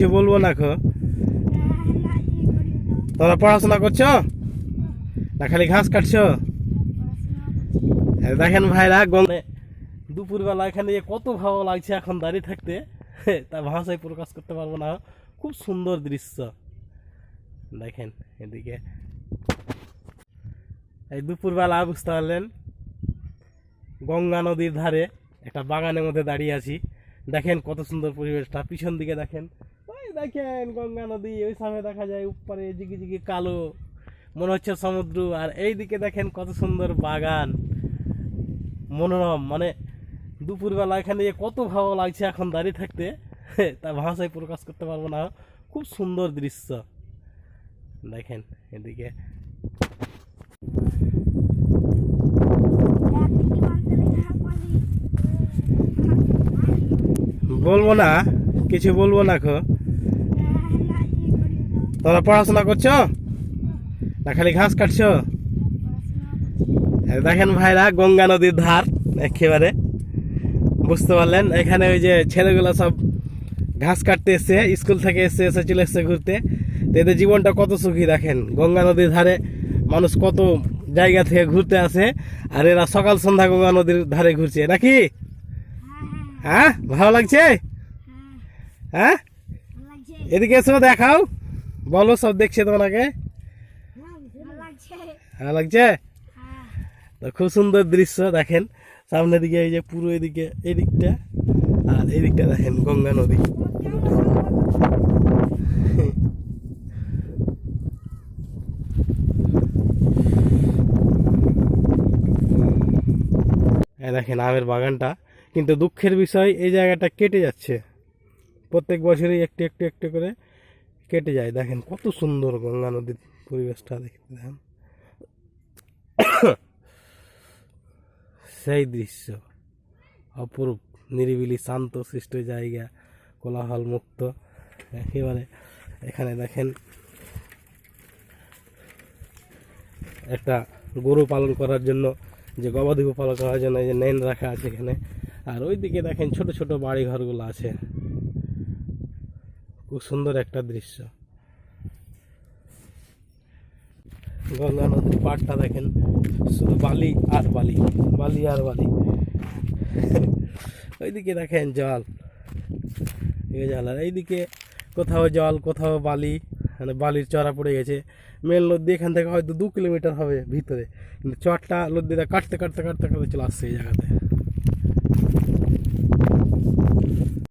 কি বলবো না খো, তোমরা পড়াশোনা করছো না খালি ঘাস কাটছো? দেখেন ভাইরা দুপুরবেলা এখানে কত ভালো লাগছে এখন দাঁড়িয়ে থাকতে, তা ভাষায় প্রকাশ করতে পারবো না। খুব সুন্দর দৃশ্য দেখেন এদিকে। এই দুপুরবেলা বুঝতে পারলেন গঙ্গা নদীর ধারে একটা বাগানের মধ্যে দাঁড়িয়ে আছি। দেখেন কত সুন্দর পরিবেশটা, পিছন দিকে দেখেন, ওই দেখেন গঙ্গা নদী, ওই সামনে দেখা যায় উপরে জিগি জিগি কালো, মনে হচ্ছে সমুদ্র। আর এই দিকে দেখেন কত সুন্দর বাগান, মনোরম। মানে দুপুরবেলা এখানে কত ভালো লাগছে এখন দাঁড়িয়ে থাকতে, তা ভাষায় প্রকাশ করতে পারবো না। খুব সুন্দর দৃশ্য দেখেন এদিকে। বলবো না, কিছু বলবো না খো, তোমরা পড়াশোনা করছো না খালি ঘাস কাটছো? দেখেন ভাইরা গঙ্গা নদীর ধার একেবারে, বুঝতে পারলেন। এখানে ওই যে ছেলেগুলো সব ঘাস কাটতে এসছে, স্কুল থেকে এসে চলে এসছে ঘুরতে। তো এদের জীবনটা কত সুখী দেখেন, গঙ্গা নদীর ধারে মানুষ কত জায়গা থেকে ঘুরতে আসে, আর এরা সকাল সন্ধ্যা গঙ্গা নদীর ধারে ঘুরছে নাকি? হ্যাঁ, ভালো লাগছে? হ্যাঁ, এদিকে এসো দেখাও, বলো সব দেখছে তোমাকে, ভালো লাগছে? তো খুব সুন্দর দৃশ্য দেখেন সামনের দিকে, এই যে পুরো এদিকে এদিকটা, আর এদিকটা দেখেন গঙ্গা নদী। দেখেন আমের বাগানটা, কিন্তু দুঃখের বিষয় এই জায়গাটা কেটে যাচ্ছে, প্রত্যেক বছরই একটু একটু একটু করে কেটে যায়। দেখেন কত সুন্দর গঙ্গা নদীর পরিবেশটা দেখতে, দেখেন সেই দৃশ্য অপরূপ, নিরিবিলি শান্ত সৃষ্ট জায়গা, কোলাহল মুক্ত একেবারে। এখানে দেখেন একটা গরু পালন করার জন্য, যে গবাদি পালন করার জন্য যে নেন রাখা আছে এখানে। আর ওইদিকে দেখেন ছোট ছোট বাড়ি ঘরগুলো আছে, খুব সুন্দর একটা দৃশ্য। গঙ্গা নদীর পাড়টা দেখেন, শুধু বালি আর বালি, বালি আর বালি। ওইদিকে দেখেন জল, এই জল, আর এইদিকে কোথাও জল কোথাও বালি, মানে বালির চড়া পড়ে গেছে। মেন নদী এখান থেকে হয়তো 2 কিলোমিটার হবে ভিতরে, কিন্তু চটটা নদীটা কাটতে কাটতে কাটতে কাটতে চলে আসছে এই জায়গাতে।